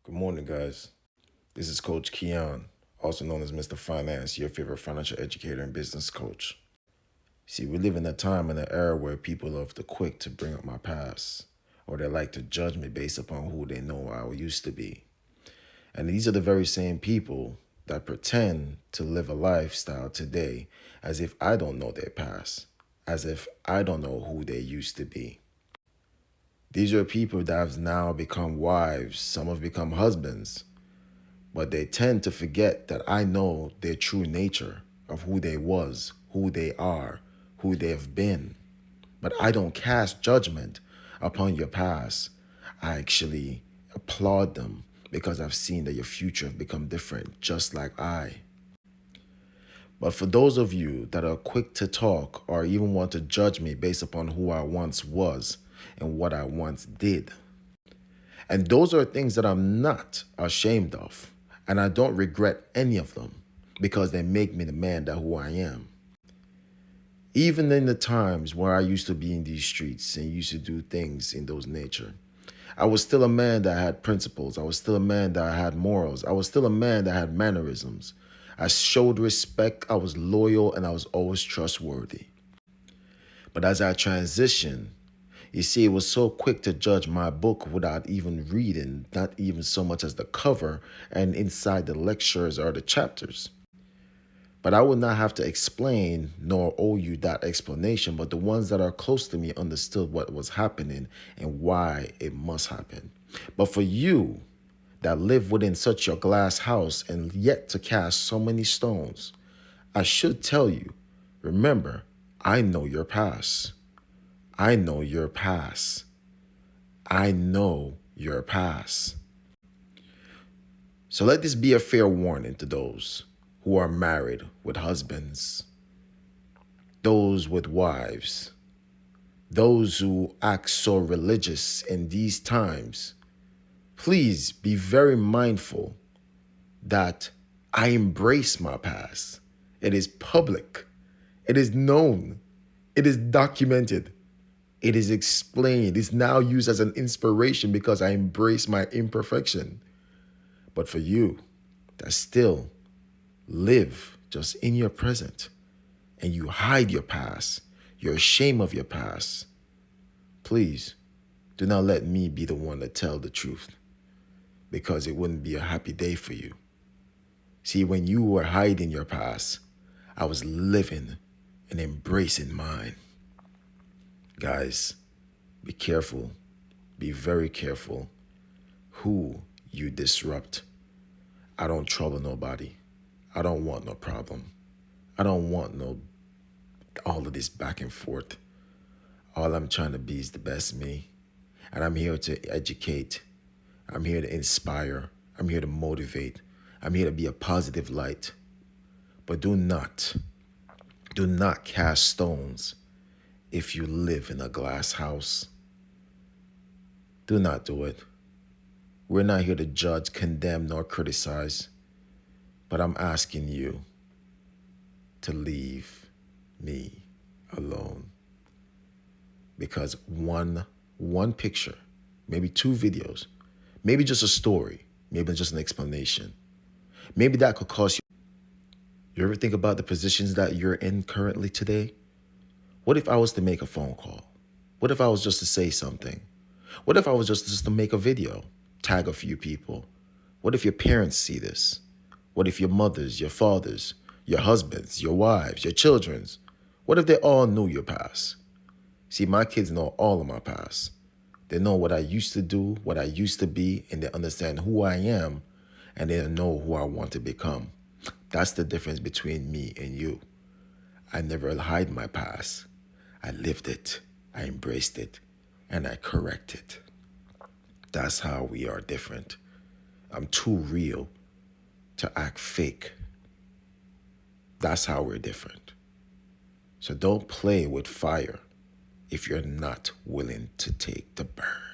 Good morning, guys. This is Coach Keon, also known as Mr. Finance, your favorite financial educator and business coach. See, we live in a time and an era where people are the quick to bring up my past, or they like to judge me based upon who they know I used to be. And these are the very same people that pretend to live a lifestyle today as if I don't know their past, as if I don't know who they used to be. These are people that have now become wives, some have become husbands, but they tend to forget that I know their true nature of who they was, who they are, who they have been. But I don't cast judgment upon your past. I actually applaud them because I've seen that your future have become different, just like I. But for those of you that are quick to talk or even want to judge me based upon who I once was and what I once did, and those are things that I'm not ashamed of. And I don't regret any of them because they make me the man that who I am. Even in the times where I used to be in these streets and used to do things in those nature, I was still a man that had principles. I was still a man that had morals. I was still a man that had mannerisms. I showed respect. I was loyal and I was always trustworthy. But as I transitioned, you see, it was so quick to judge my book without even reading, not even so much as the cover and inside the lectures or the chapters. But I would not have to explain nor owe you that explanation, but the ones that are close to me understood what was happening and why it must happen. But for you that live within such a glass house and yet to cast so many stones, I should tell you, remember, I know your past. I know your past. I know your past. So let this be a fair warning to those who are married with husbands, those with wives, those who act so religious in these times. Please be very mindful that I embrace my past. It is public. It is known. It is documented. It is explained. It's now used as an inspiration because I embrace my imperfection. But for you that still live just in your present and you hide your past, you're ashamed of your past, please do not let me be the one to tell the truth because it wouldn't be a happy day for you. See, when you were hiding your past, I was living and embracing mine. Guys, be careful. Be very careful who you disrupt. I don't trouble nobody. I don't want no problem. I don't want no all of this back and forth. All I'm trying to be is the best me. And I'm here to educate. I'm here to inspire. I'm here to motivate. I'm here to be a positive light. But do not cast stones if you live in a glass house. Do not do it. We're not here to judge, condemn, nor criticize. But I'm asking you to leave me alone. Because one picture, maybe two videos, maybe just a story, maybe just an explanation, maybe that could cost you. You ever think about the positions that you're in currently today? What if I was to make a phone call? What if I was just to say something? What if I was just to make a video, tag a few people? What if your parents see this? What if your mothers, your fathers, your husbands, your wives, your children's? What if they all knew your past? See, my kids know all of my past. They know what I used to do, what I used to be, and they understand who I am, and they know who I want to become. That's the difference between me and you. I never hide my past. I lived it, I embraced it, and I correct it. That's how we are different. I'm too real to act fake. That's how we're different. So don't play with fire if you're not willing to take the burn.